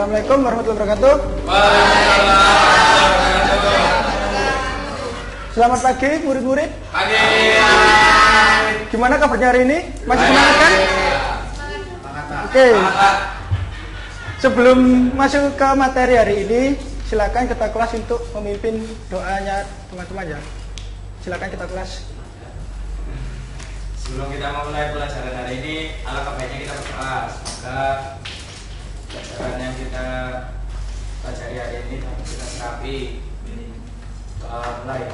Assalamualaikum warahmatullahi wabarakatuh. Selamat pagi murid-murid. Pagi. Gimana kabarnya hari ini? Masih semangat kan? Oke. Sebelum masuk ke materi hari ini, silakan kita kelas untuk memimpin doanya teman-teman ya. Silakan kita kelas. Sebelum kita memulai pelajaran hari ini, alangkah baiknya kita berdoa. Semoga pelajaran yang kita pelajari hari ini dapat kita serapi. Mulai.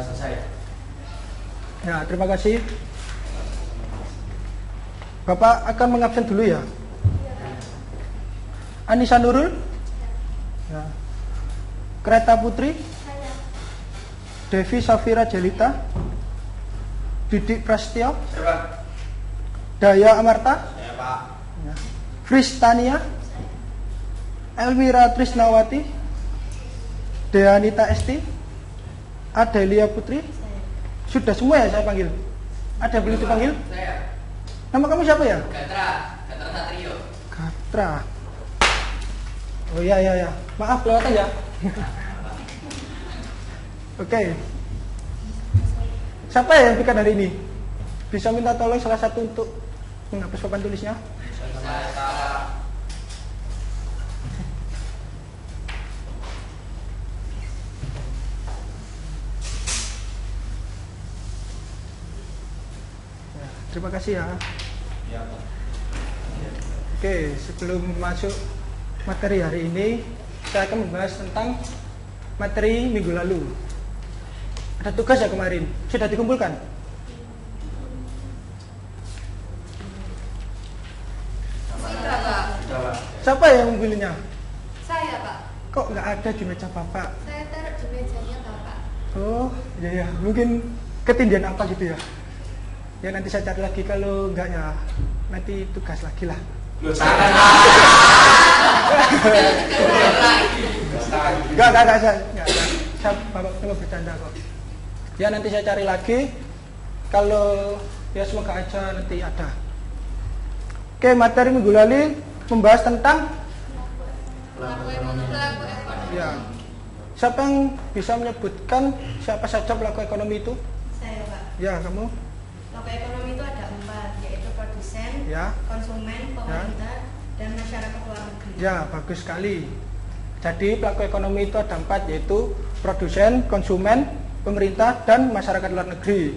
Selesai. Ya, terima kasih. Bapak akan mengabsen dulu ya. Anissa Nurul. Ya. Kreta Putri. Devi Safira Jelita. Didik Prastio. Siapa? Daya Amarta. Ya, Pak. Ya. Fristania. Elvira Trisnawati. Deanita Esti. Adelia Putri. Sudah semua ya saya panggil? Ada yang belum dipanggil? Saya. Nama kamu siapa ya? Gatra Satrio. Gatra. Oh iya. Maaf lewat aja. Oke. Siapa yang pikan hari ini? Bisa minta tolong salah satu untuk menghapus papan tulisnya? Terima kasih ya. Ya, Pak. Oke, sebelum masuk materi hari ini, saya akan membahas tentang materi minggu lalu. Ada tugas ya kemarin, sudah dikumpulkan? Sudah, Pak. Coba. Siapa yang memilihnya? Saya, Pak. Kok nggak ada di meja Bapak? Saya taruh di mejanya Bapak. Oh, iya. Mungkin ketindihan apa gitu ya? Ya nanti saya cari lagi, kalau enggak ya nanti tugas lagi lah. Lu jangan. Enggak. Saya Bapak cuma bercanda kok. Ya nanti saya cari lagi. Kalau ya semoga aja nanti ada. Oke, materi minggu lalu membahas tentang Pelaku ekonomi. ya. Siapa yang bisa menyebutkan siapa saja pelaku ekonomi itu? Saya, Pak. Ya, kamu? Pelaku ekonomi itu ada 4, yaitu produsen, Ya. konsumen, pemerintah, dan masyarakat luar negeri. Ya, bagus sekali. Jadi pelaku ekonomi itu ada 4, yaitu produsen, konsumen, pemerintah, dan masyarakat luar negeri.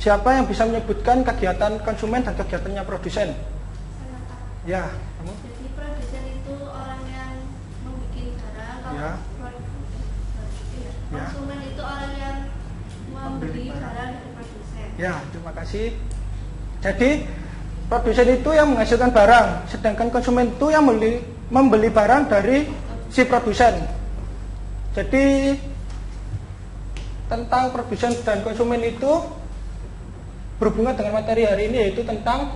Siapa yang bisa menyebutkan kegiatan konsumen dan kegiatannya produsen? Saya, Pak. Ya, kamu? Jadi produsen itu orang yang membuat barang. Kalau Ya. Ya. Konsumen itu orang yang membeli barang dari produsen. Ya, terima kasih. Jadi produsen itu yang menghasilkan barang, sedangkan konsumen itu yang membeli barang dari si produsen. Jadi tentang produsen dan konsumen itu berhubungan dengan materi hari ini, yaitu tentang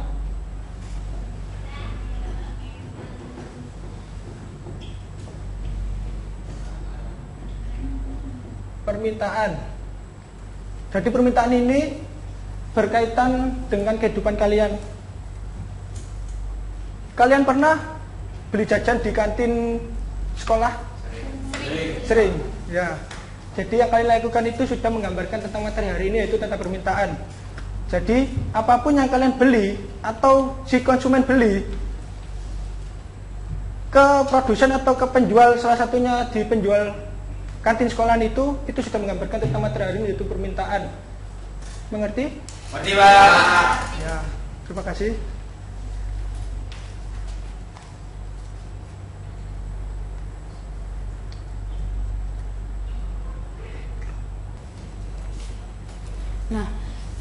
permintaan. Jadi permintaan ini berkaitan dengan kehidupan kalian. Kalian pernah beli jajan di kantin sekolah? Sering. Ya. Jadi yang kalian lakukan itu sudah menggambarkan tentang materi hari ini, yaitu tentang permintaan. Jadi apapun yang kalian beli atau si konsumen beli ke produsen atau ke penjual, salah satunya di penjual kantin sekolahan itu sudah menggambarkan tentang materi hari ini, yaitu permintaan. Mengerti? Mengerti, Pak. Ya, terima kasih. Nah,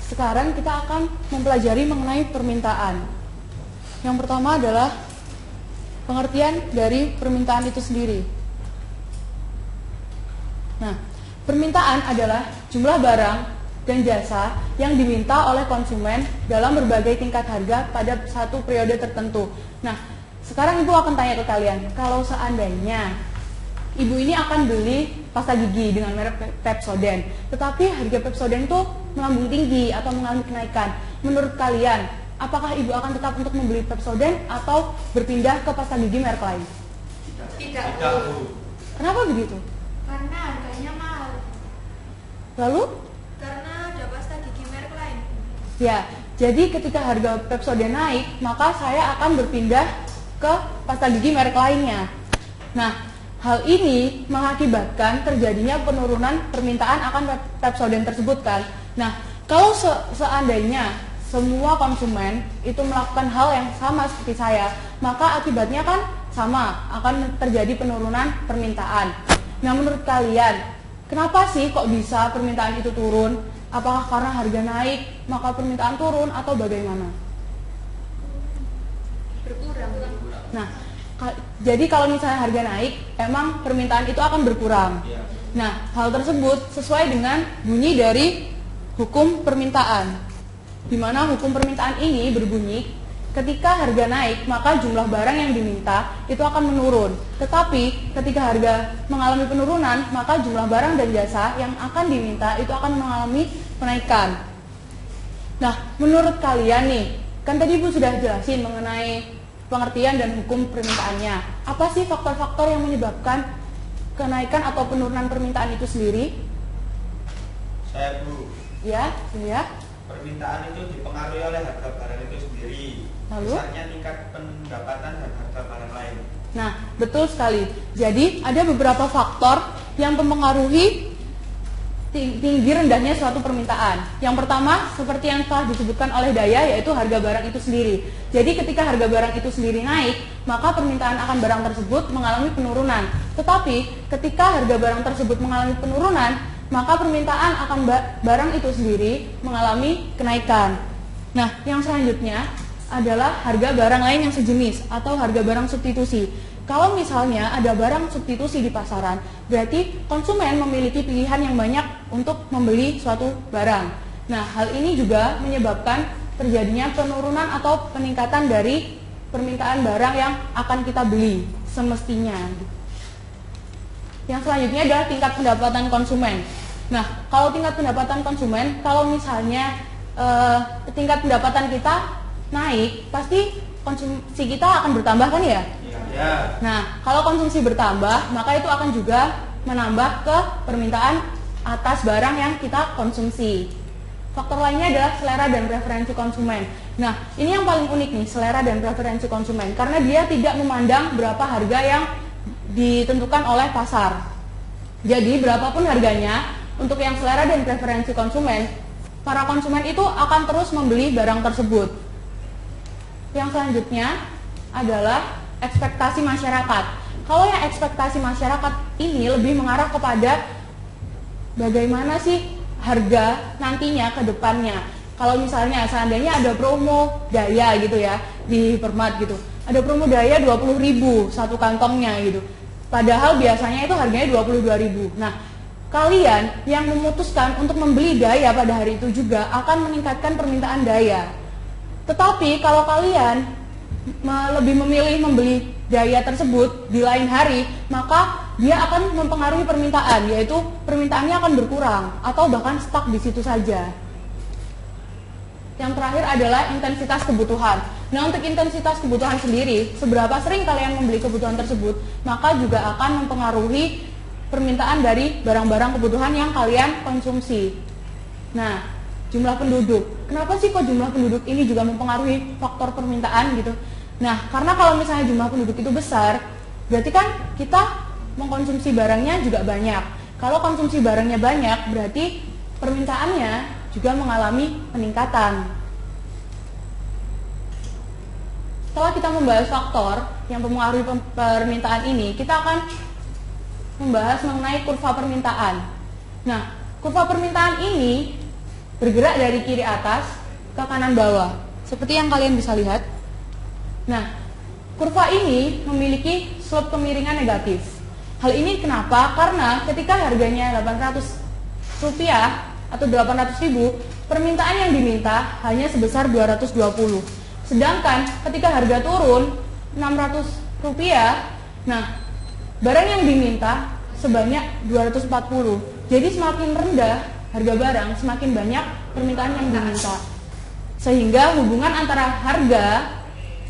sekarang kita akan mempelajari mengenai permintaan. Yang pertama adalah pengertian dari permintaan itu sendiri. Nah, permintaan adalah jumlah barang dan jasa yang diminta oleh konsumen dalam berbagai tingkat harga pada satu periode tertentu. Nah, sekarang Ibu akan tanya ke kalian, kalau seandainya ibu ini akan beli pasta gigi dengan merek Pepsodent, tetapi harga Pepsodent itu melambung tinggi atau mengalami kenaikan. Menurut kalian, apakah ibu akan tetap untuk membeli Pepsodent atau berpindah ke pasta gigi merek lain? Tidak. Kenapa begitu? Karena harganya mahal. Lalu? Karena ada pasta gigi merek lain. Ya, jadi ketika harga Pepsodent naik, maka saya akan berpindah ke pasta gigi merek lainnya. Nah, hal ini mengakibatkan terjadinya penurunan permintaan akan Pepsodent tersebut kan. Nah, kalau seandainya semua konsumen itu melakukan hal yang sama seperti saya, maka akibatnya kan sama, akan terjadi penurunan permintaan. Nah, menurut kalian, kenapa sih kok bisa permintaan itu turun? Apakah karena harga naik maka permintaan turun atau bagaimana? Berkurang. Nah, jadi kalau misalnya harga naik, emang permintaan itu akan berkurang. Nah, hal tersebut sesuai dengan bunyi dari hukum permintaan, di mana hukum permintaan ini berbunyi, ketika harga naik, maka jumlah barang yang diminta itu akan menurun. Tetapi ketika harga mengalami penurunan, maka jumlah barang dan jasa yang akan diminta itu akan mengalami kenaikan. Nah, menurut kalian nih, kan tadi Ibu sudah jelasin mengenai pengertian dan hukum permintaannya. Apa sih faktor-faktor yang menyebabkan kenaikan atau penurunan permintaan itu sendiri? Saya Bu. Ya. Permintaan itu dipengaruhi oleh harga barang itu sendiri. Lalu? Misalnya tingkat pendapatan dan harga barang lain. Nah, betul sekali. Jadi, ada beberapa faktor yang mempengaruhi tinggi rendahnya suatu permintaan. Yang pertama, seperti yang telah disebutkan oleh Daya, yaitu harga barang itu sendiri. Jadi, ketika harga barang itu sendiri naik, maka permintaan akan barang tersebut mengalami penurunan. Tetapi, ketika harga barang tersebut mengalami penurunan, maka permintaan akan barang itu sendiri mengalami kenaikan. Nah, yang selanjutnya adalah harga barang lain yang sejenis atau harga barang substitusi. Kalau misalnya ada barang substitusi di pasaran, berarti konsumen memiliki pilihan yang banyak untuk membeli suatu barang. Nah, hal ini juga menyebabkan terjadinya penurunan atau peningkatan dari permintaan barang yang akan kita beli semestinya. Yang selanjutnya adalah tingkat pendapatan konsumen. Nah, kalau tingkat pendapatan konsumen, kalau misalnya tingkat pendapatan kita naik, pasti konsumsi kita akan bertambah kan ya? Ya. Nah, kalau konsumsi bertambah, maka itu akan juga menambah ke permintaan atas barang yang kita konsumsi. Faktor lainnya adalah selera dan preferensi konsumen. Nah, ini yang paling unik nih, selera dan preferensi konsumen, karena dia tidak memandang berapa harga yang ditentukan oleh pasar. Jadi, berapapun harganya, untuk yang selera dan preferensi konsumen, para konsumen itu akan terus membeli barang tersebut. Yang selanjutnya adalah ekspektasi masyarakat. Kalau yang ekspektasi masyarakat ini lebih mengarah kepada bagaimana sih harga nantinya ke depannya. Kalau misalnya seandainya ada promo Daya gitu ya di Hypermart gitu, ada promo Daya 20.000 satu kantongnya gitu, padahal biasanya itu harganya 22.000. Nah, kalian yang memutuskan untuk membeli Daya pada hari itu juga akan meningkatkan permintaan Daya. Tetapi kalau kalian lebih memilih membeli Daya tersebut di lain hari, maka dia akan mempengaruhi permintaan, yaitu permintaannya akan berkurang atau bahkan stuck di situ saja. Yang terakhir adalah intensitas kebutuhan. Nah, untuk intensitas kebutuhan sendiri, seberapa sering kalian membeli kebutuhan tersebut, maka juga akan mempengaruhi permintaan dari barang-barang kebutuhan yang kalian konsumsi. Nah, jumlah penduduk. Kenapa sih kok jumlah penduduk ini juga mempengaruhi faktor permintaan gitu? Nah, karena kalau misalnya jumlah penduduk itu besar, berarti kan kita mengkonsumsi barangnya juga banyak. Kalau konsumsi barangnya banyak, berarti permintaannya juga mengalami peningkatan. Setelah kita membahas faktor yang mempengaruhi permintaan ini, kita akan membahas mengenai kurva permintaan. Nah, kurva permintaan ini bergerak dari kiri atas ke kanan bawah, seperti yang kalian bisa lihat. Nah, kurva ini memiliki slope kemiringan negatif. Hal ini kenapa? Karena ketika harganya Rp800 atau 800.000, permintaan yang diminta hanya sebesar 220. Sedangkan ketika harga turun Rp600, nah barang yang diminta sebanyak 240. Jadi semakin rendah harga barang, semakin banyak permintaan yang diminta. Sehingga hubungan antara harga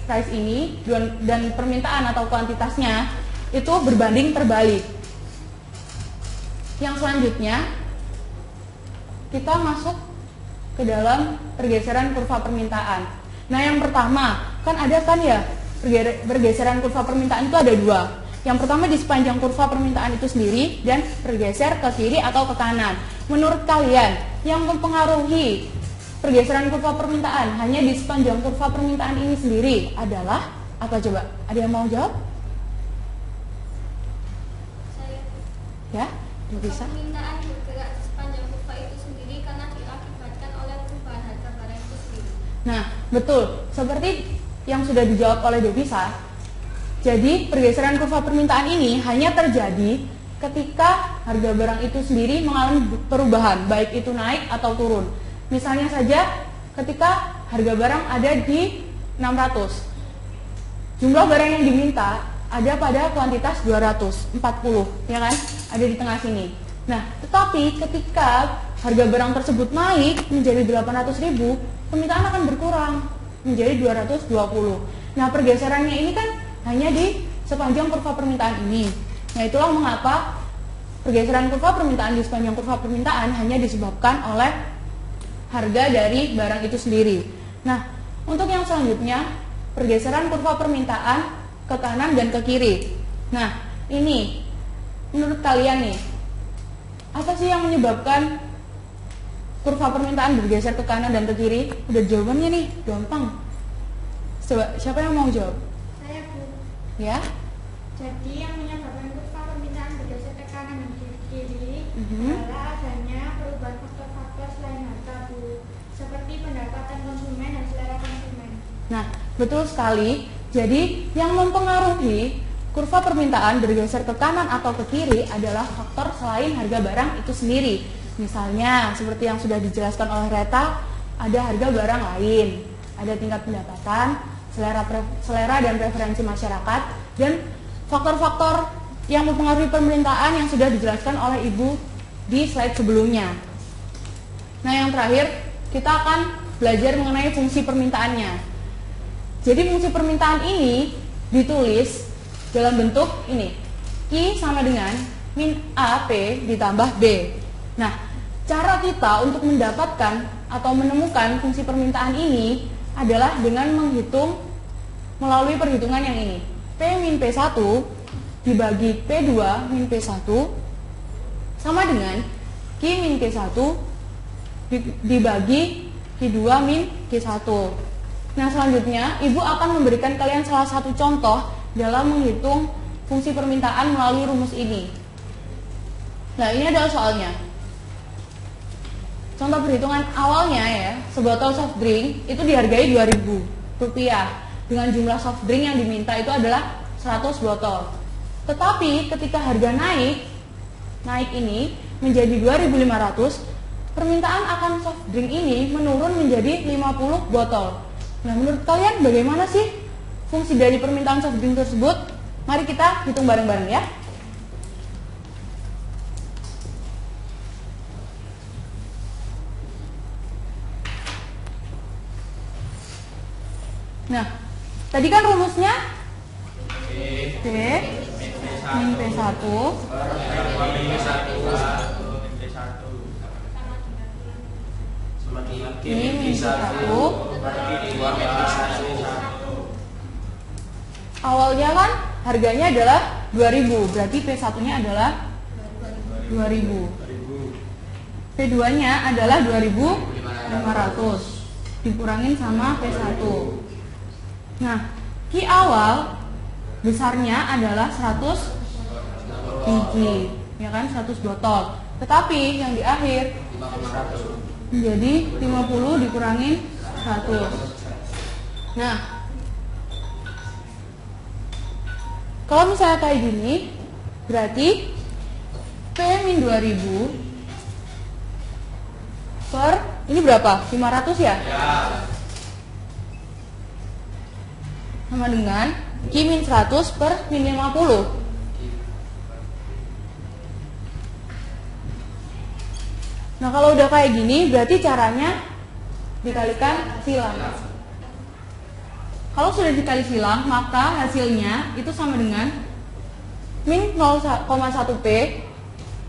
price ini dan permintaan atau kuantitasnya itu berbanding terbalik. Yang selanjutnya kita masuk ke dalam pergeseran kurva permintaan. Nah, yang pertama kan ada kan ya pergeseran kurva permintaan itu ada dua. Yang pertama di sepanjang kurva permintaan itu sendiri dan bergeser ke kiri atau ke kanan. Menurut kalian yang mempengaruhi pergeseran kurva permintaan hanya di sepanjang kurva permintaan ini sendiri adalah apa coba? Ada yang mau jawab? Saya Ya, bisa. permintaan bergerak di sepanjang kurva itu sendiri karena diakibatkan oleh perubahan harga barang itu sendiri. Nah, betul. Seperti yang sudah dijawab oleh Devisa. Jadi, pergeseran kurva permintaan ini hanya terjadi ketika harga barang itu sendiri mengalami perubahan, baik itu naik atau turun. Misalnya saja ketika harga barang ada di 600. Jumlah barang yang diminta ada pada kuantitas 240, ya kan? Ada di tengah sini. Nah, tetapi ketika harga barang tersebut naik menjadi 800.000, permintaan akan berkurang menjadi 220. Nah, pergeserannya ini kan hanya di sepanjang kurva permintaan ini. Nah, itulah mengapa pergeseran kurva permintaan di sepanjang kurva permintaan hanya disebabkan oleh harga dari barang itu sendiri. Nah, untuk yang selanjutnya, pergeseran kurva permintaan ke kanan dan ke kiri. Nah, ini menurut kalian nih, apa sih yang menyebabkan kurva permintaan bergeser ke kanan dan ke kiri? Udah jawabannya nih, gampang. Coba, siapa yang mau jawab? Saya Bu. Ya? Jadi yang menyebabkan kurva permintaan bergeser ke kanan dan ke kiri Mhm. adalah adanya perubahan faktor-faktor selain harga Bu, seperti pendapatan konsumen dan selera konsumen. Nah, betul sekali. Jadi, yang mempengaruhi kurva permintaan bergeser ke kanan atau ke kiri adalah faktor selain harga barang itu sendiri. Misalnya, seperti yang sudah dijelaskan oleh Reta, ada harga barang lain, ada tingkat pendapatan, selera dan preferensi masyarakat, dan faktor-faktor yang mempengaruhi permintaan yang sudah dijelaskan oleh Ibu di slide sebelumnya. Nah, yang terakhir, kita akan belajar mengenai fungsi permintaannya. Jadi fungsi permintaan ini ditulis dalam bentuk ini, Q sama dengan min A P ditambah B. Nah, cara kita untuk mendapatkan atau menemukan fungsi permintaan ini adalah dengan menghitung melalui perhitungan yang ini. P min P1 dibagi P2 min P1 sama dengan Q min Q1 dibagi Q2 min Q1. Nah, selanjutnya Ibu akan memberikan kalian salah satu contoh dalam menghitung fungsi permintaan melalui rumus ini. Nah, ini adalah soalnya. Contoh perhitungan awalnya ya, sebotol soft drink itu dihargai Rp2.000 dengan jumlah soft drink yang diminta itu adalah 100 botol. Tetapi ketika harga naik ini menjadi 2.500, permintaan akan soft drink ini menurun menjadi 50 botol. Nah, menurut kalian bagaimana sih fungsi dari permintaan soft drink tersebut? Mari kita hitung bareng-bareng ya. Nah, tadi kan rumusnya P min P1 ini min P1. Awalnya kan harganya adalah 2.000, berarti P1-nya adalah 2.000. P2-nya adalah 2.500 dikurangin sama P1. Nah, Q awal besarnya adalah 100 biji, ya kan, 100 botol. Tetapi yang di akhir menjadi 50 dikurangin 100. Nah, kalau misalnya kayak gini, berarti P min 2.000 per ini berapa? 500 ya? Sama dengan Q min 100 per min 50. Nah, kalau udah kayak gini, berarti caranya dikalikan silang. Kalau sudah dikali silang, maka hasilnya itu sama dengan min 0,1 P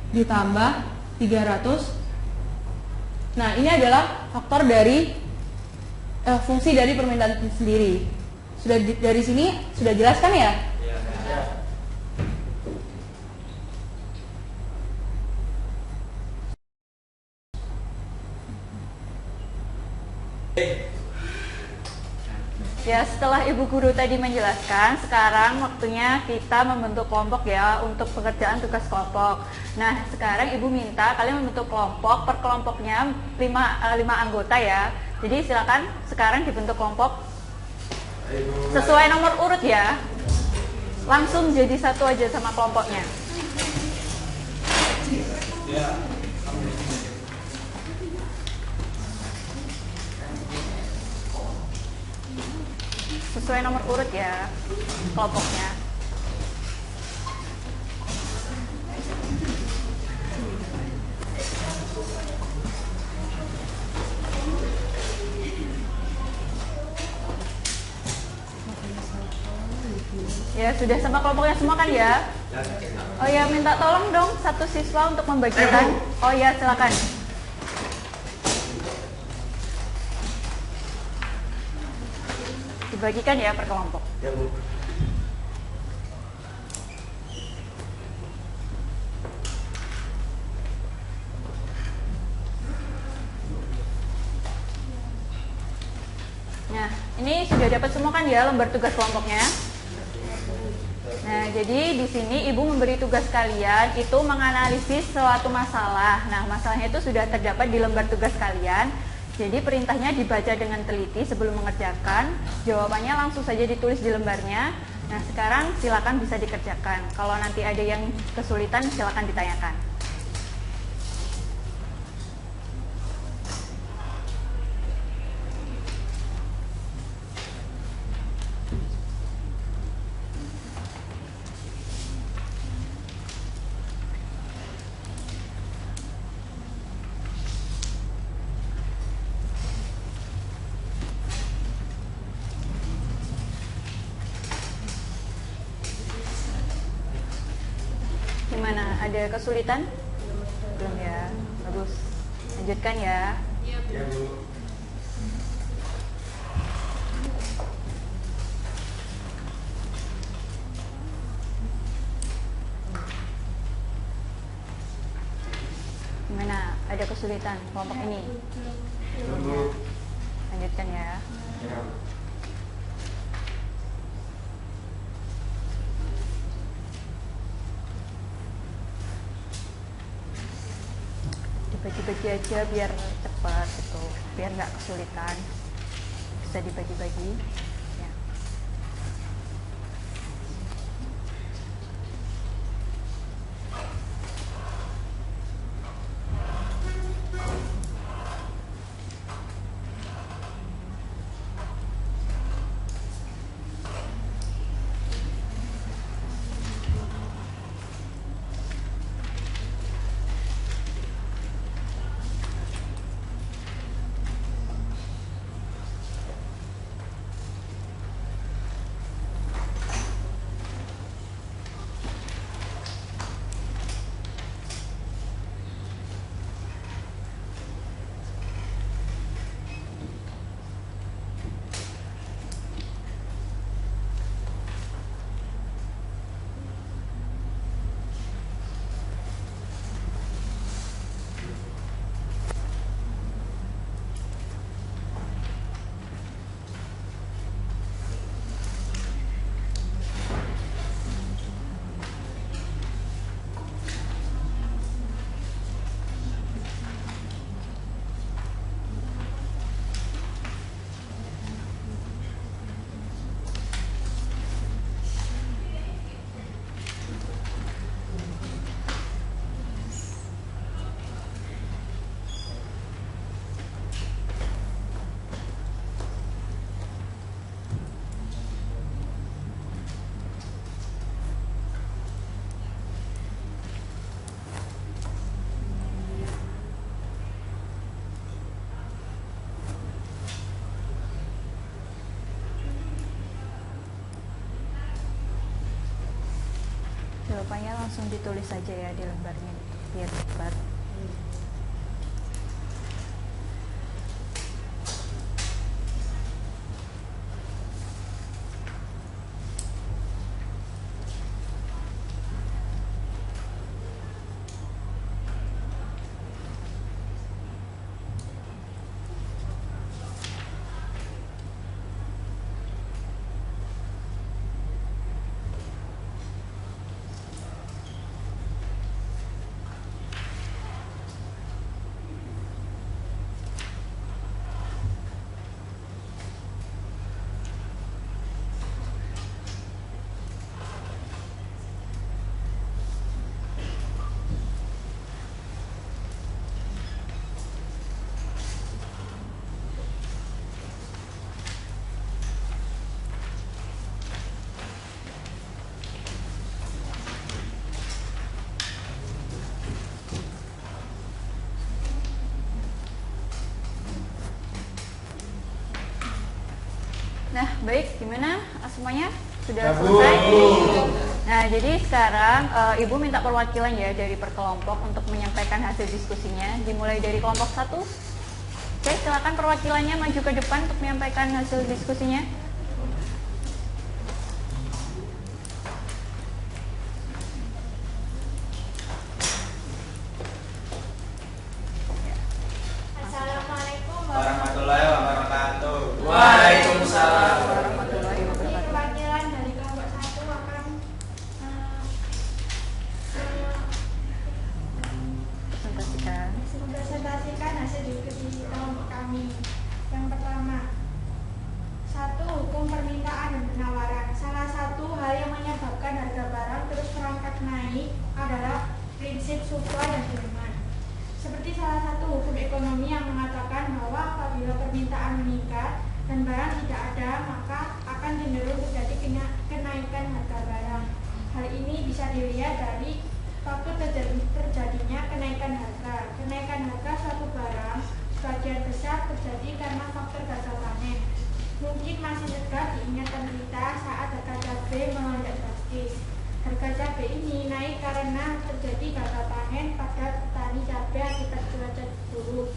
ditambah 300. Nah, ini adalah faktor dari fungsi dari permintaan itu sendiri. Sudah dari sini sudah jelas kan ya? Ya, setelah Ibu Guru tadi menjelaskan, sekarang waktunya kita membentuk kelompok ya untuk pekerjaan tugas kelompok. Nah, sekarang Ibu minta kalian membentuk kelompok, per kelompoknya 5 anggota ya. Jadi silakan sekarang dibentuk kelompok sesuai nomor urut ya. Langsung jadi satu aja sama kelompoknya. Sesuai nomor urut ya kelompoknya. Ya, sudah sama kelompoknya semua kan ya? Oh ya, minta tolong dong satu siswa untuk membagikan. Oh ya, silakan. Dibagikan ya per kelompok. Ya, Bu. Nah, ini sudah dapat semua kan ya lembar tugas kelompoknya? Nah, jadi di sini Ibu memberi tugas kalian itu menganalisis suatu masalah. Nah, masalahnya itu sudah terdapat di lembar tugas kalian. Jadi perintahnya dibaca dengan teliti sebelum mengerjakan. Jawabannya langsung saja ditulis di lembarnya. Nah, sekarang silakan bisa dikerjakan. Kalau nanti ada yang kesulitan silakan ditanyakan. Gimana? Ada kesulitan? Belum ya? Bagus. Lanjutkan ya. Ya, Bu. Gimana? Ada kesulitan kelompok ini? Belum, Bu. Lanjutkan ya. Ya. Dibagi-bagi aja biar cepat gitu, biar nggak kesulitan. Bisa dibagi-bagi. Ya. lupa-lupanya langsung ditulis saja ya di lembarnya biar cepat. Nah, baik, gimana semuanya? Sudah selesai? Nah, jadi sekarang Ibu minta perwakilan ya dari per kelompok untuk menyampaikan hasil diskusinya. Dimulai dari kelompok 1. Oke, silakan perwakilannya maju ke depan untuk menyampaikan hasil diskusinya. Assalamualaikum Warahmatullahi wabarakatuh. Waalaikumsalam. Ini perwakilan dari kelompok 1 akan presentasikan hasil diskusi kelompok kami. Yang pertama, 1. Hukum permintaan dan penawaran. Salah satu hal yang menyebabkan harga barang terus merangkak naik adalah prinsip supply dan demand. Seperti salah satu hukum ekonomi yang mengatakan bahwa apabila permintaan meningkat dan barang tidak ada, maka akan cenderung terjadi kenaikan harga barang. Hal ini bisa dilihat dari faktor terjadinya kenaikan harga. Kenaikan harga suatu barang sebagian besar terjadi karena faktor gagal panen. Mungkin masih dekat diingatan kita saat harga cabai melonjak drastis. Harga cabai ini naik karena terjadi gagal panen pada petani cabai akibat cuaca buruk.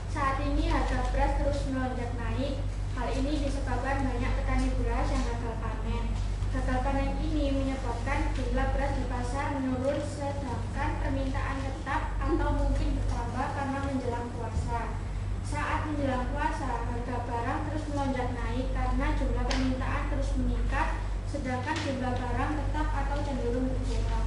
Saat ini harga beras terus melonjak naik. Hal ini disebabkan banyak petani beras yang gagal panen. Gagal panen ini menyebabkan jumlah beras di pasar menurun, sedangkan permintaan tetap atau mungkin bertambah karena menjelang puasa. Saat menjelang puasa, harga barang terus melonjak naik karena jumlah permintaan terus meningkat, sedangkan jumlah barang tetap atau cenderung berkurang.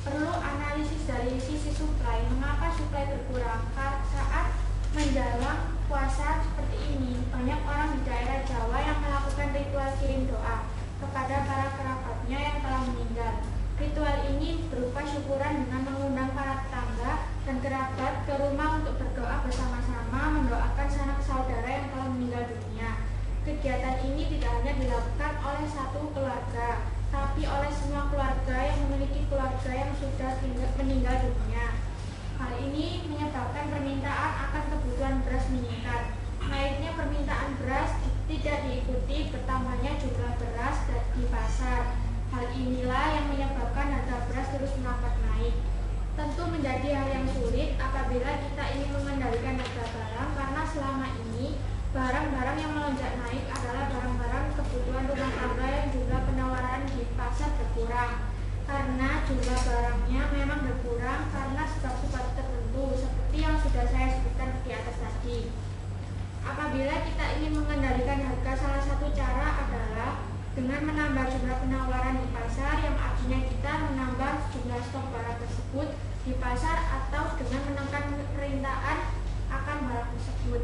Perlu analisis dari sisi supply. Mengapa supply berkurang? Saat menjelang puasa seperti ini, banyak orang di daerah Jawa yang melakukan ritual kirim doa kepada para kerabatnya yang telah meninggal. Ritual ini berupa syukuran dengan mengundang para tetangga dan kerabat ke rumah untuk berdoa bersama-sama mendoakan sanak saudara yang telah meninggal dunia. Kegiatan ini tidak hanya dilakukan oleh satu keluarga, tapi oleh semua keluarga yang memiliki keluarga yang sudah meninggal dunia. Hal ini menyebabkan permintaan akan kebutuhan beras meningkat. Naiknya permintaan beras tidak diikuti bertambahnya jumlah beras di pasar. Hal inilah yang menyebabkan harga beras terus merangkak naik. Tentu menjadi hal yang sulit apabila kita ingin mengendalikan harga barang, karena selama ini barang-barang yang melonjak naik adalah barang-barang kebutuhan rumah tangga yang jumlah penawaran di pasar berkurang. Karena jumlah barangnya memang berkurang karena sebab-sebab tertentu seperti yang sudah saya sebutkan di atas tadi. Apabila kita ingin mengendalikan harga, salah satu cara adalah dengan menambah jumlah penawaran di pasar, yang artinya kita menambah jumlah stok barang tersebut di pasar, atau dengan menekan permintaan akan barang tersebut.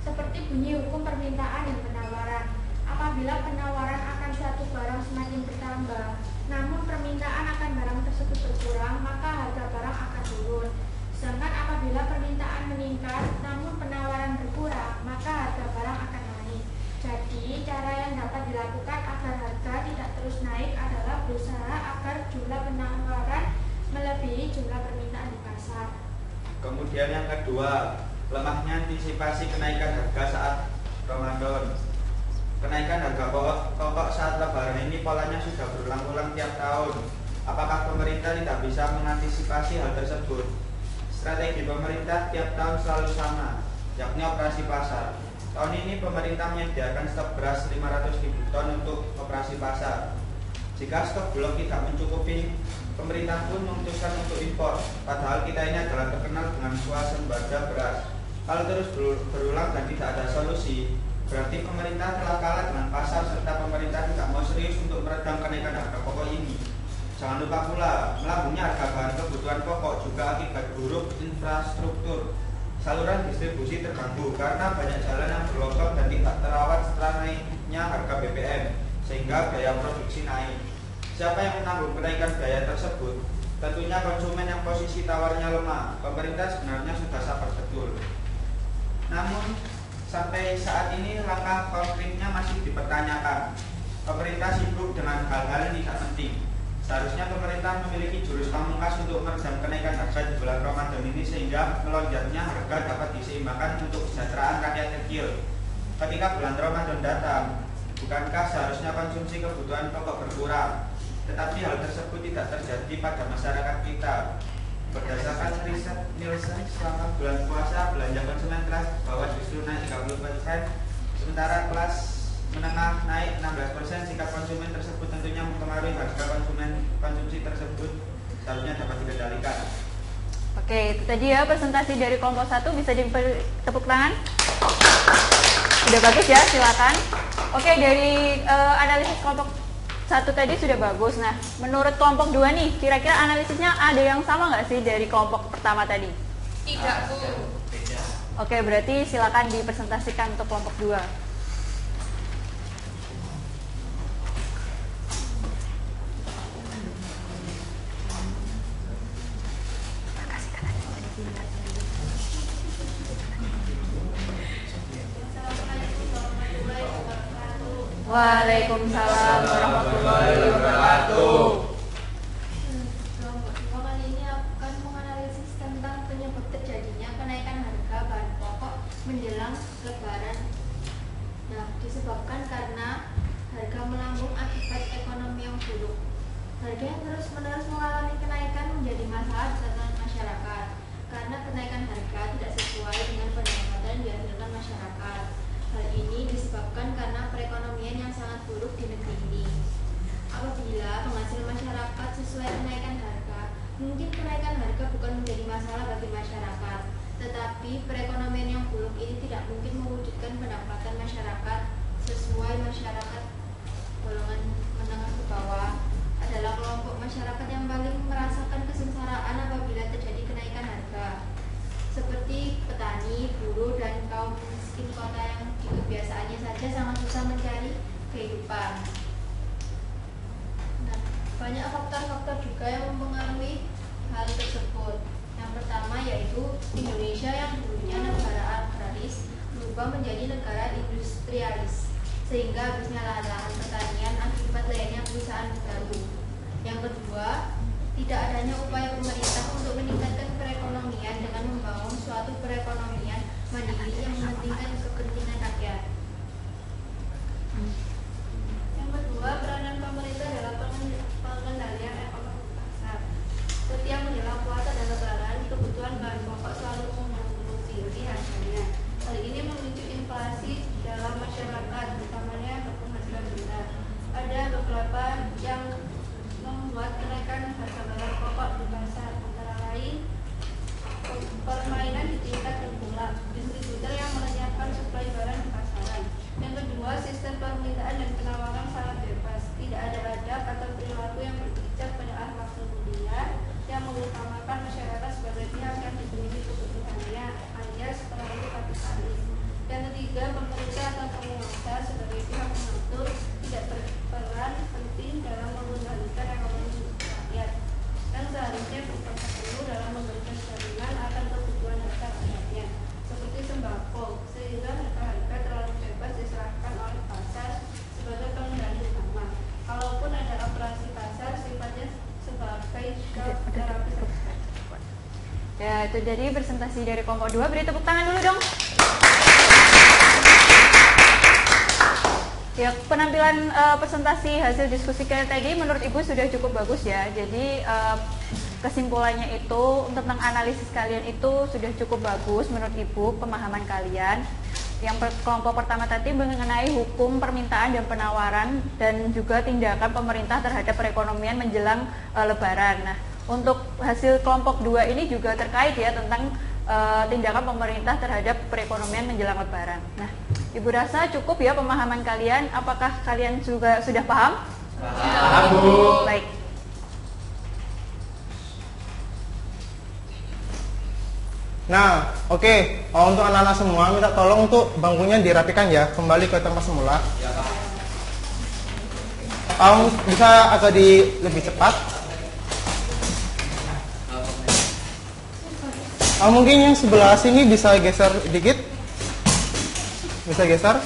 Seperti bunyi hukum permintaan dan penawaran. Apabila penawaran akan suatu barang semakin bertambah, namun permintaan akan barang tersebut berkurang, maka harga barang akan turun. Sedangkan apabila permintaan meningkat, namun penawaran berkurang, maka harga barang akan naik. Jadi, cara yang dapat dilakukan agar harga tidak terus naik adalah berusaha agar jumlah penawaran melebihi jumlah permintaan di pasar. Kemudian yang kedua, lemahnya antisipasi kenaikan harga saat Ramadan. Kenaikan harga pokok saat Lebaran ini ini polanya sudah berulang-ulang tiap tahun. Apakah pemerintah tidak bisa mengantisipasi hal tersebut? Strategi pemerintah tiap tahun selalu sama, yakni operasi pasar. Tahun ini pemerintah menyediakan stok beras 500.000 ton untuk operasi pasar. Jika stok Bulog tidak mencukupi, pemerintah pun memutuskan untuk impor. Padahal kita ini adalah terkenal dengan swasembada beras. Kalau terus berulang dan tidak ada solusi, berarti pemerintah telah kalah dengan pasar serta pemerintah tidak mau serius untuk meredam kenaikan harga pokok ini. Jangan lupa pula, melambungnya harga bahan kebutuhan pokok juga akibat buruk infrastruktur. Saluran distribusi terganggu karena banyak jalan yang berlobak dan tidak terawat setelah naiknya harga BBM, sehingga biaya produksi naik. Siapa yang menanggung kenaikan biaya tersebut? Tentunya konsumen yang posisi tawarnya lemah. Pemerintah sebenarnya sudah sabar betul. Namun, sampai saat ini langkah konkretnya masih dipertanyakan. Pemerintah sibuk dengan hal-hal yang tidak penting. Seharusnya pemerintah memiliki jurus pamungkas untuk meredam kenaikan harga di bulan Ramadan ini sehingga melonjaknya harga dapat diseimbangkan untuk kesejahteraan rakyat kecil. Ketika bulan Ramadan datang, bukankah seharusnya konsumsi kebutuhan pokok berkurang? Tetapi hal tersebut tidak terjadi pada masyarakat kita. Berdasarkan riset Nielsen, selama bulan puasa belanja konsumen kelas bawah justru naik 30%, sementara kelas menengah naik 16%. Sikap konsumen tersebut tentunya mempengaruhi harga konsumsi tersebut, seharusnya dapat dikendalikan. Oke, itu tadi ya presentasi dari kelompok 1, bisa diberi tepuk tangan. Sudah bagus ya, silakan. Oke, dari analisis kelompok 1 tadi sudah bagus. Nah, menurut kelompok 2 nih, kira-kira analisisnya ada yang sama nggak sih dari kelompok pertama tadi? Tidak, Bu. Oke, berarti silakan dipresentasikan untuk kelompok 2. Waalaikumsalam warahmatullahi wabarakatuh. Kelompok 2 kali ini akan menganalisis tentang penyebab terjadinya kenaikan harga bahan pokok menjelang Lebaran. Nah, disebabkan karena harga melambung akibat ekonomi yang buruk. Harga yang terus-menerus mengalami kenaikan menjadi masalah di tengah masyarakat karena kenaikan harga tidak sesuai dengan pendapatan yang dihasilkan masyarakat. Hal ini disebabkan karena perekonomian yang sangat buruk di negeri ini. Apabila penghasilan masyarakat sesuai kenaikan harga, mungkin kenaikan harga bukan menjadi masalah bagi masyarakat, tetapi perekonomian yang buruk ini tidak mungkin mewujudkan pendapatan masyarakat sesuai. Masyarakat golongan menengah ke bawah adalah kelompok masyarakat yang paling merasakan kesengsaraan apabila terjadi kenaikan harga, seperti petani, buruh, dan kaum miskin kota yang di kebiasaannya saja sangat susah mencari kehidupan. Nah, banyak faktor-faktor juga yang mempengaruhi hal tersebut. Yang pertama yaitu Indonesia yang dulunya negara agraris berubah menjadi negara industrialis, sehingga habisnya lahan pertanian akibat layaknya perusahaan baru. Yang kedua, tidak adanya upaya pemerintah untuk meningkatkan perekonomian dengan membangun suatu perekonomian mandiri yang mementingkan kepentingan rakyat. Yang kedua, peranan pemerintah dalam pengendalian ekonomi pasar. Setiap menjelang puasa dan lebaran, kebutuhan bahan pokok selalu mengungsi harganya. Hal ini memicu inflasi dalam masyarakat, utamanya berpenghasilan rendah. Ada beberapa yang membuat kenaikan harga barang pokok di pasar, antara lain permainan di tingkat tengkulak, distributor yang melenyapkan suplai barang di pasaran. Yang kedua, sistem permintaan dan penawaran sangat bebas, tidak ada adab atau perilaku yang berpijak pada akhlak mulia yang mengutamakan masyarakat sebagai pihak yang dipenuhi kebutuhannya, alias terlalu kapitalis. Yang ketiga, pemerintah atau penguasa sebagai pihak mengatur tidak berperan penting dalam mengendalikan ekonomi rakyat, yang seharusnya berperan penuh dalam memberikan jaminan akan kebutuhan dasar rakyatnya, seperti sembako, sehingga harga-harga terlalu bebas diserahkan oleh pasar sebagai pengendali utama. Kalaupun ada operasi pasar, sifatnya sebagai terapi. Ya, itu jadi presentasi dari kelompok 2. Beri tepuk tangan dulu dong. Ya, penampilan presentasi hasil diskusi kalian tadi menurut Ibu sudah cukup bagus ya. Jadi kesimpulannya itu tentang analisis kalian itu sudah cukup bagus menurut Ibu, pemahaman kalian. Yang kelompok pertama tadi mengenai hukum permintaan dan penawaran dan juga tindakan pemerintah terhadap perekonomian menjelang Lebaran. Nah, untuk hasil kelompok 2 ini juga terkait ya tentang tindakan pemerintah terhadap perekonomian menjelang Lebaran. Nah, Ibu rasa cukup ya pemahaman kalian? Apakah kalian juga sudah paham? Paham, Bu. Baik. Nah, oke. Untuk anak-anak semua, minta tolong untuk bangkunya dirapikan ya, kembali ke tempat semula. Bisa agak lebih cepat. Mungkin yang sebelah sini bisa geser dikit. Bisa geser.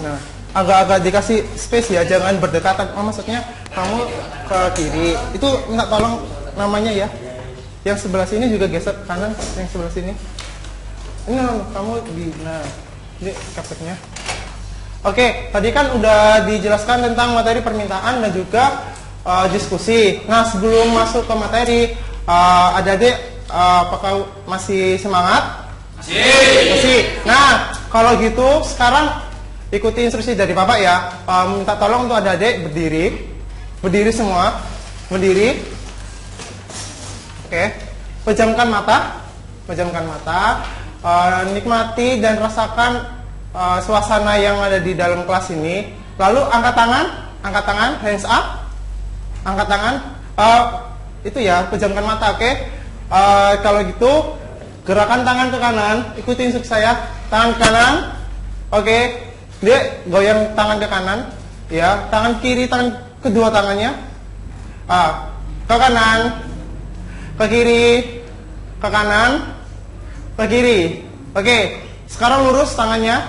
Nah, agak-agak dikasih space ya, jangan berdekatan. Maksudnya kamu ke kiri. Itu minta tolong namanya ya. Yang sebelah sini juga geser kanan, yang sebelah sini. Ini kamu ini kapteknya. Oke, tadi kan udah dijelaskan tentang materi permintaan dan juga diskusi. Nah, sebelum masuk ke materi, adik-adik apakah masih semangat? Masih. Nah, kalau gitu sekarang ikuti instruksi dari Bapak ya. Minta tolong untuk adik-adik berdiri semua, berdiri. Oke, pejamkan mata, nikmati dan rasakan suasana yang ada di dalam kelas ini. Lalu angkat tangan, hands up, angkat tangan. Itu ya, pejamkan mata, oke? Kalau gitu, gerakan tangan ke kanan, ikuti instruksi saya. Tangan ke kanan, oke? Dia goyang tangan ke kanan, ya. Tangan kiri, kedua tangannya, ke kanan. Ke kiri, ke kanan, ke kiri. Oke, sekarang lurus tangannya.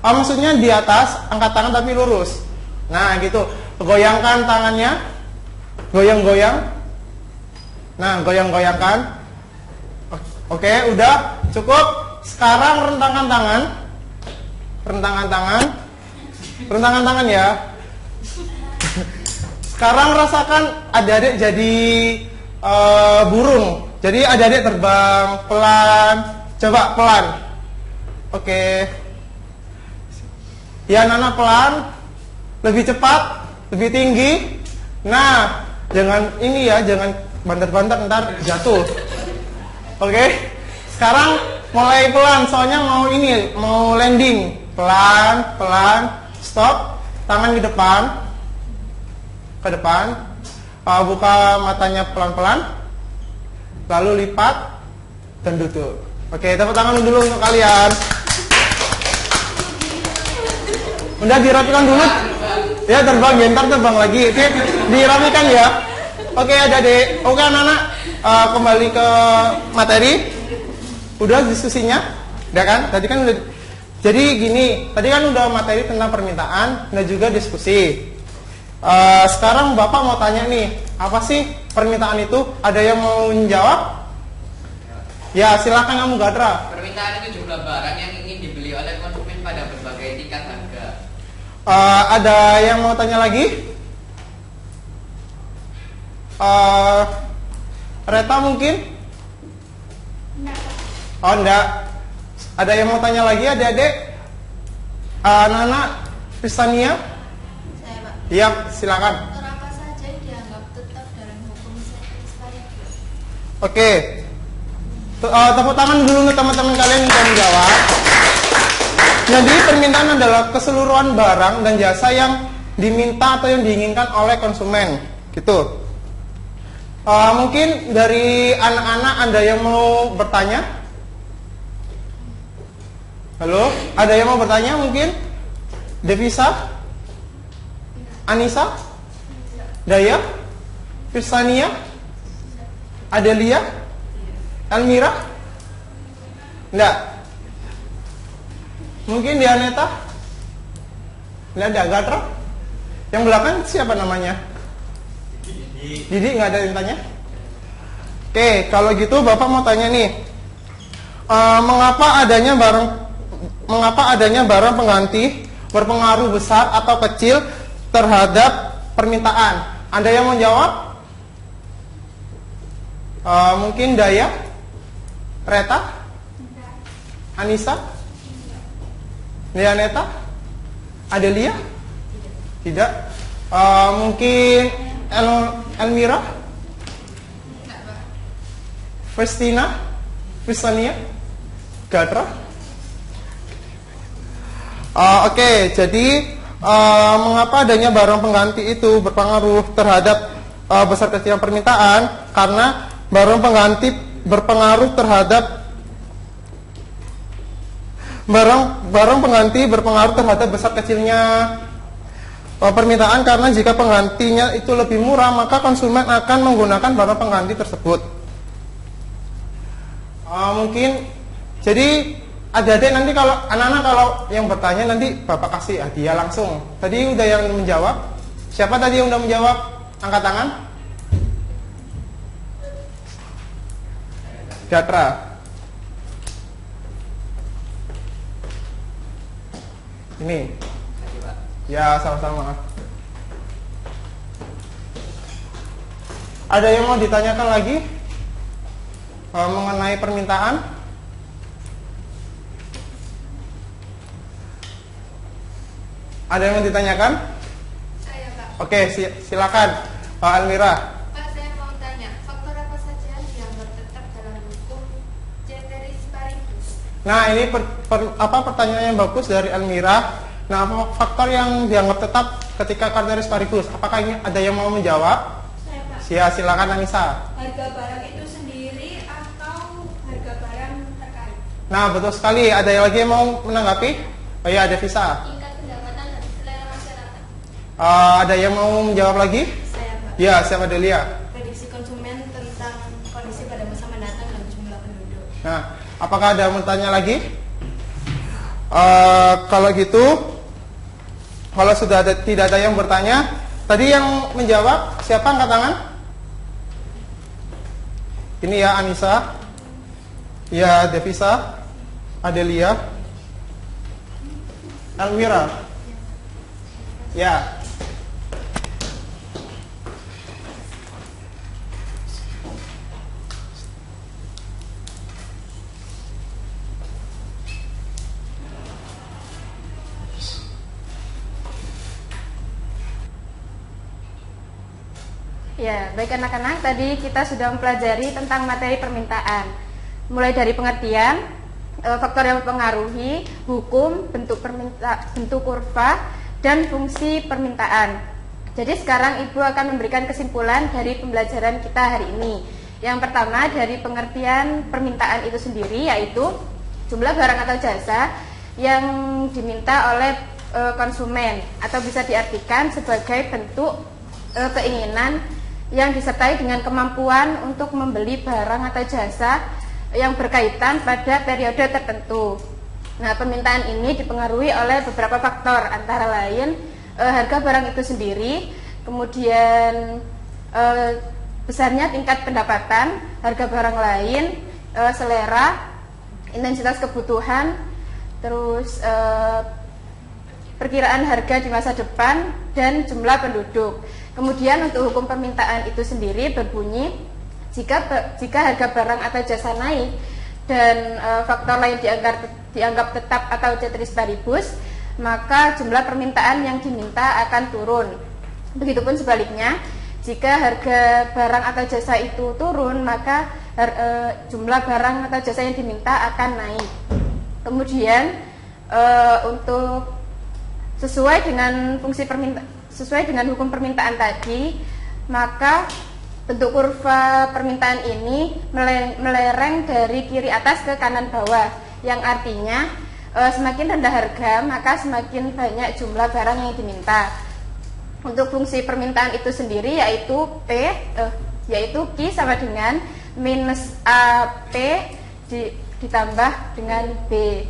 Maksudnya di atas, angkat tangan tapi lurus. Nah, gitu. Goyangkan tangannya. Goyang-goyang. Nah, goyang-goyangkan. Oke, udah cukup. Sekarang rentangkan tangan. Rentangkan tangan ya. Sekarang rasakan adik-adik jadi burung. Jadi adik-adik terbang pelan. Coba pelan. Oke. Ya, Nana pelan. Lebih cepat, lebih tinggi. Nah, jangan ini ya, jangan banter-banter ntar jatuh. Oke. Sekarang mulai pelan, soalnya mau landing. Pelan. Stop. Tangan di depan. Ke depan. Buka matanya pelan-pelan, lalu lipat dan tutup. Oke, tepuk tangan dulu untuk kalian. Udah dirapikan dulu. Ya, terbang ya, ntar terbang lagi. Oke, dirapikan ya. Oke, adik-adik. Oke, anak-anak, kembali ke materi. Udah diskusinya? Udah kan? Tadi kan udah. Jadi gini, tadi kan udah materi tentang permintaan dan juga diskusi. Sekarang Bapak mau tanya nih, apa sih permintaan itu? Ada yang mau menjawab? Ya, silakan kamu Gadra. Permintaan itu jumlah barang yang ingin dibeli oleh konsumen pada berbagai tingkat harga. Ada yang mau tanya lagi? Reta mungkin? Oh, enggak. Ada yang mau tanya lagi, adik-adik? Nana, Kristania? Iya, silakan. Faktor apa saja yang dianggap tetap dalam hukum sekretariat? Oke. Tepuk tangan dulu untuk teman-teman kalian yang sudah menjawab. Jadi permintaan adalah keseluruhan barang dan jasa yang diminta atau yang diinginkan oleh konsumen, gitu. Mungkin dari anak-anak ada yang mau bertanya? Halo, ada yang mau bertanya mungkin? Devisa? Anissa? Daya? Firsania? Adelia? Elmira? Enggak? Mungkin Dianeta? Enggak ada? Gatra? Yang belakang siapa namanya? Didi, nggak ada yang tanya? Oke, kalau gitu Bapak mau tanya nih, mengapa adanya barang pengganti berpengaruh besar atau kecil terhadap permintaan? Ada yang mau jawab? Mungkin Daya, Reta, Anissa, Lianeta, Adelia? Tidak. Mungkin Elmira, Festina, Kristania, Gadra. Oke, jadi mengapa adanya barang pengganti itu berpengaruh terhadap besar kecilnya permintaan? Karena barang pengganti berpengaruh terhadap besar kecilnya permintaan, karena jika penggantinya itu lebih murah maka konsumen akan menggunakan barang pengganti tersebut. Mungkin jadi adik-adik nanti kalau anak-anak kalau yang bertanya nanti Bapak kasih hadiah langsung. Tadi udah yang menjawab? Siapa tadi yang udah menjawab? Angkat tangan. Gatra. Ini. Ya, sama-sama. Ada yang mau ditanyakan lagi mengenai permintaan? Ada yang mau ditanyakan? Saya, Pak. Oke, silakan Pak Almira. Pak, saya mau tanya, faktor apa saja yang tertetap dalam hukum ceteris paribus? Nah, ini pertanyaan yang bagus dari Almira. Nah, apa faktor yang dianggap tetap ketika ceteris paribus? Apakah ini ada yang mau menjawab? Saya, Pak. Silakan Anissa. Harga barang itu sendiri atau harga barang terkait? Nah, betul sekali. Ada yang lagi yang mau menanggapi? Oh iya, ada Visa. Tingkat pendapatan dan selera masyarakat. Ada yang mau menjawab lagi? Saya, Pak. Ya, siapa Delia? Prediksi konsumen tentang kondisi pada masa mendatang dan jumlah penduduk. Nah, apakah ada yang mau tanya lagi? Kalau gitu, kalau sudah tidak ada yang bertanya, tadi yang menjawab siapa angkat tangan? Ini ya Anissa, ya Devisa, Adelia, Elmira, ya. Ya, baik anak-anak, tadi kita sudah mempelajari tentang materi permintaan. Mulai dari pengertian, faktor yang mempengaruhi, hukum, bentuk kurva, dan fungsi permintaan. Jadi sekarang Ibu akan memberikan kesimpulan dari pembelajaran kita hari ini. Yang pertama dari pengertian permintaan itu sendiri, yaitu jumlah barang atau jasa yang diminta oleh konsumen, atau bisa diartikan sebagai bentuk keinginan yang disertai dengan kemampuan untuk membeli barang atau jasa yang berkaitan pada periode tertentu. Nah, permintaan ini dipengaruhi oleh beberapa faktor, antara lain harga barang itu sendiri, kemudian besarnya tingkat pendapatan, harga barang lain, selera, intensitas kebutuhan, terus perkiraan harga di masa depan, dan jumlah penduduk. Kemudian untuk hukum permintaan itu sendiri berbunyi, jika harga barang atau jasa naik dan faktor lain dianggap tetap atau ceteris paribus, maka jumlah permintaan yang diminta akan turun. Begitupun sebaliknya, jika harga barang atau jasa itu turun, maka jumlah barang atau jasa yang diminta akan naik. Kemudian untuk sesuai dengan hukum permintaan tadi, maka bentuk kurva permintaan ini melereng dari kiri atas ke kanan bawah, yang artinya semakin rendah harga maka semakin banyak jumlah barang yang diminta. Untuk fungsi permintaan itu sendiri yaitu Q sama dengan minus AP ditambah dengan B.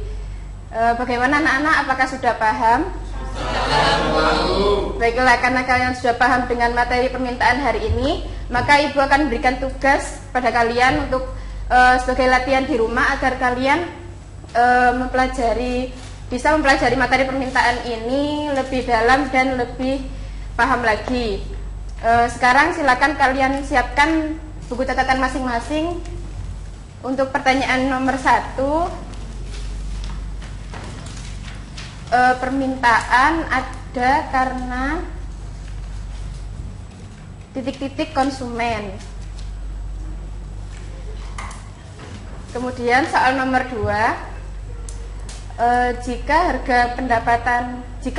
Bagaimana anak-anak, apakah sudah paham? Baiklah, karena kalian sudah paham dengan materi permintaan hari ini, maka Ibu akan memberikan tugas pada kalian untuk sebagai latihan di rumah agar kalian mempelajari bisa mempelajari materi permintaan ini lebih dalam dan lebih paham lagi. Sekarang silakan kalian siapkan buku catatan masing-masing. Untuk pertanyaan nomor 1, permintaan ada karena titik-titik konsumen. Kemudian soal nomor 2, jika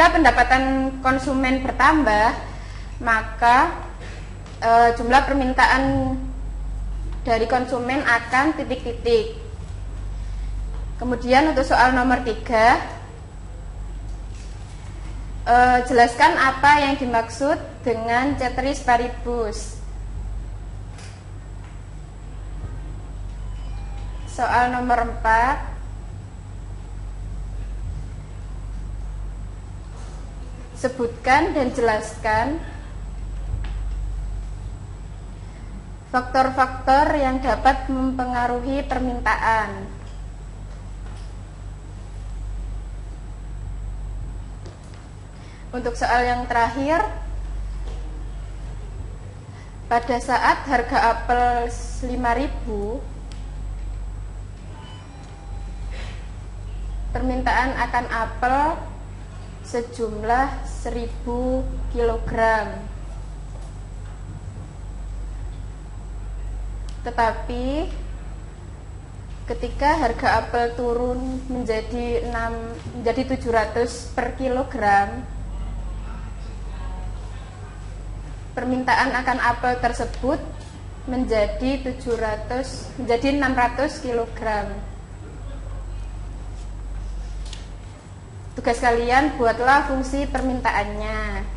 pendapatan konsumen bertambah, maka jumlah permintaan dari konsumen akan titik-titik. Kemudian untuk soal nomor 3, jelaskan apa yang dimaksud dengan ceteris paribus. Soal nomor 4, sebutkan dan jelaskan faktor-faktor yang dapat mempengaruhi permintaan. Untuk soal yang terakhir, pada saat harga apel 5.000, permintaan akan apel sejumlah 1.000 kg. Tetapi ketika harga apel turun menjadi 700 per kilogram, permintaan akan apel tersebut menjadi 600 kg. Tugas kalian buatlah fungsi permintaannya.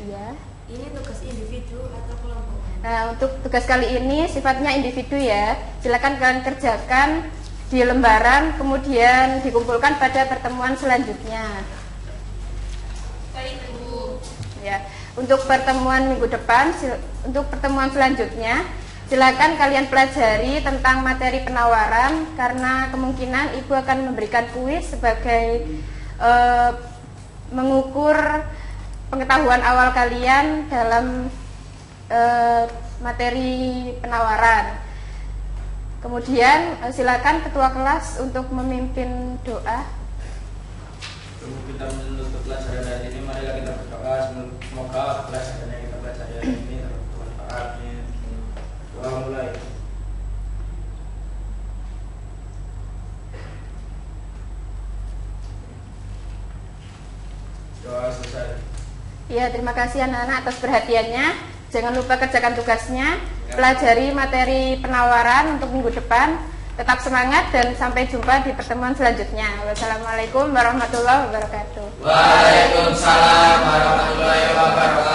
Ya. Ini tugas individu atau kelompok? Nah, untuk tugas kali ini sifatnya individu ya. Silakan kalian kerjakan di lembaran, kemudian dikumpulkan pada pertemuan selanjutnya. Baik, Bu. Ya. Untuk pertemuan minggu depan, untuk pertemuan selanjutnya, silakan kalian pelajari tentang materi penawaran, karena kemungkinan Ibu akan memberikan kuis sebagai mengukur pengetahuan awal kalian dalam materi penawaran. Kemudian silakan ketua kelas untuk memimpin doa. Sebelum kita menutup pelajaran hari ini, marilah kita berdoa. Semoga pelajaran yang kita pelajari hari ini bermanfaat. Doa mulai. Doa selesai. Ya, terima kasih anak-anak atas perhatiannya. Jangan lupa kerjakan tugasnya, pelajari materi penawaran untuk minggu depan. Tetap semangat dan sampai jumpa di pertemuan selanjutnya. Wassalamualaikum warahmatullahi wabarakatuh. Waalaikumsalam warahmatullahi wabarakatuh.